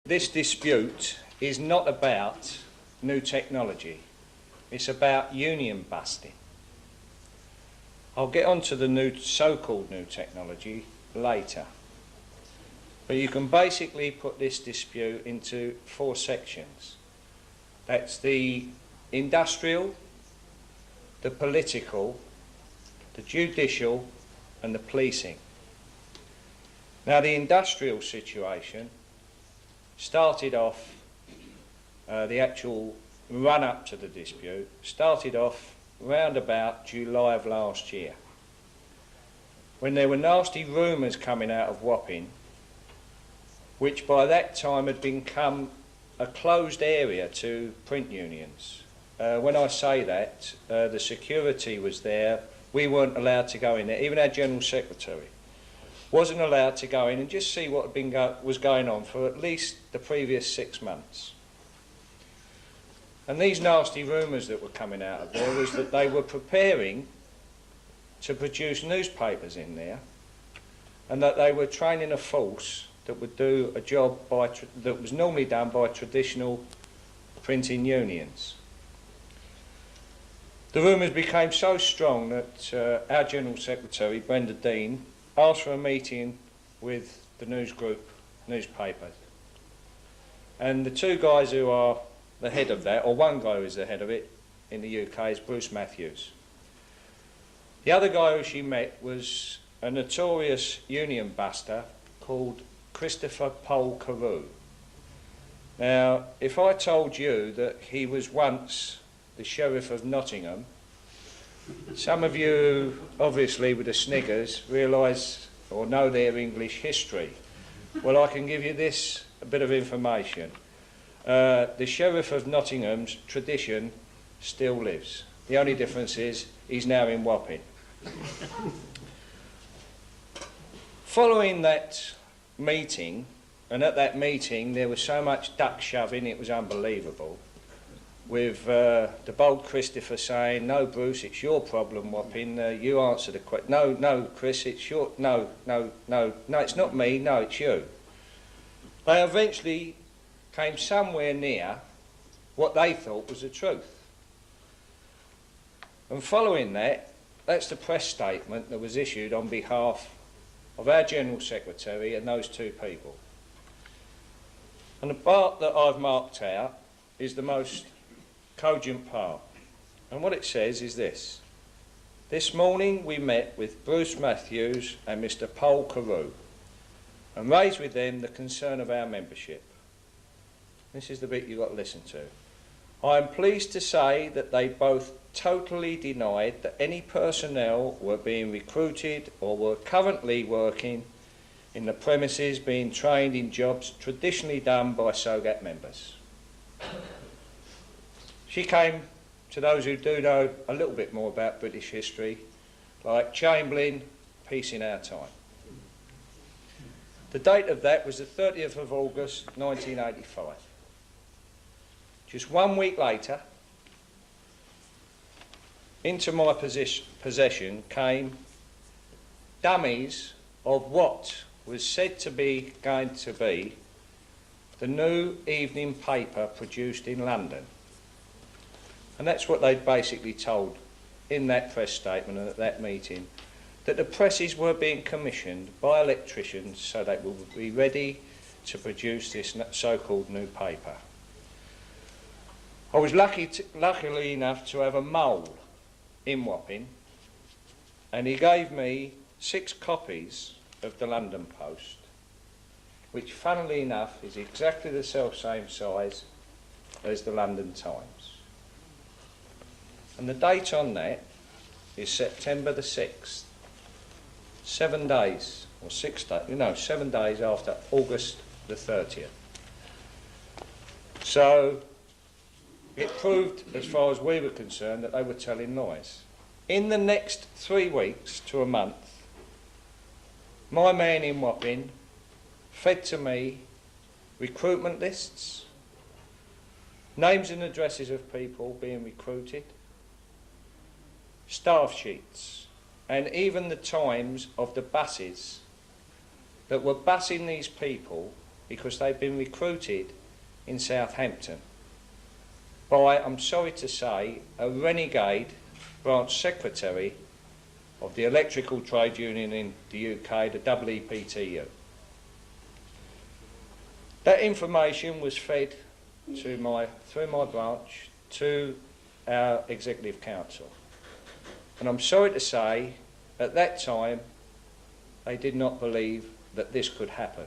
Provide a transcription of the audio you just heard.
this dispute is not about new technology. It's about union busting. I'll get onto the new, so-called new technology later. But you can basically put this dispute into 4 sections. That's the industrial, the political, the judicial, and the policing. Now, the industrial situation started off, the actual run-up to the dispute, started off round about July of last year, when there were nasty rumours coming out of Wapping, which by that time had become a closed area to print unions. When I say that, the security was there. We weren't allowed to go in there. Even our General Secretary wasn't allowed to go in and just see what had been was going on for at least the previous 6 months. And these nasty rumours that were coming out of there was that they were preparing to produce newspapers in there, and that they were training a force that would do a job that was normally done by traditional printing unions. The rumours became so strong that our General Secretary, Brenda Dean, asked for a meeting with the news group newspapers. And the 2 guys who are the head of that, or one guy who is the head of it in the UK, is Bruce Matthews. The other guy who she met was a notorious union buster called Christopher Pole Carew. Now, if I told you that he was once the Sheriff of Nottingham, some of you, obviously with the sniggers, realise or know their English history. Well, I can give you this a bit of information. The Sheriff of Nottingham's tradition still lives. The only difference is he's now in Wapping. Following that meeting, and at that meeting there was so much duck shoving it was unbelievable, with the bold Christopher saying, "No, Bruce, it's your problem, Wapping. You answer the question. No, no, Chris, it's your... No, no, no, no, it's not me. No, it's you." They eventually came somewhere near what they thought was the truth. And following that, that's the press statement that was issued on behalf of our General Secretary and those 2 people. And the part that I've marked out is the most cogent part. And what it says is this: "This morning we met with Bruce Matthews and Mr. Pole Carew and raised with them the concern of our membership." This is the bit you've got to listen to. "I am pleased to say that they both totally denied that any personnel were being recruited or were currently working in the premises being trained in jobs traditionally done by SOGAT members." She came, to those who do know a little bit more about British history, like Chamberlain, peace in our time. The date of that was the 30th of August 1985. Just 1 week later, into my possession came dummies of what was said to be going to be the new evening paper produced in London. And that's what they'd basically told in that press statement and at that meeting, that the presses were being commissioned by electricians so they would be ready to produce this so-called new paper. I was luckily enough to have a mole in Wapping, and he gave me 6 copies of the London Post, which funnily enough is exactly the self-same size as the London Times. And the date on that is September the 6th, 7 days, or 6 days, no, 7 days after August the 30th. So it proved, as far as we were concerned, that they were telling lies. In the next 3 weeks to a month, my man in Wapping fed to me recruitment lists, names and addresses of people being recruited, staff sheets, and even the times of the buses that were busing these people because they've been recruited in Southampton by, I'm sorry to say, a renegade branch secretary of the electrical trade union in the UK, the EEPTU. That information was fed through my branch to our Executive Council. And I'm sorry to say, at that time, they did not believe that this could happen.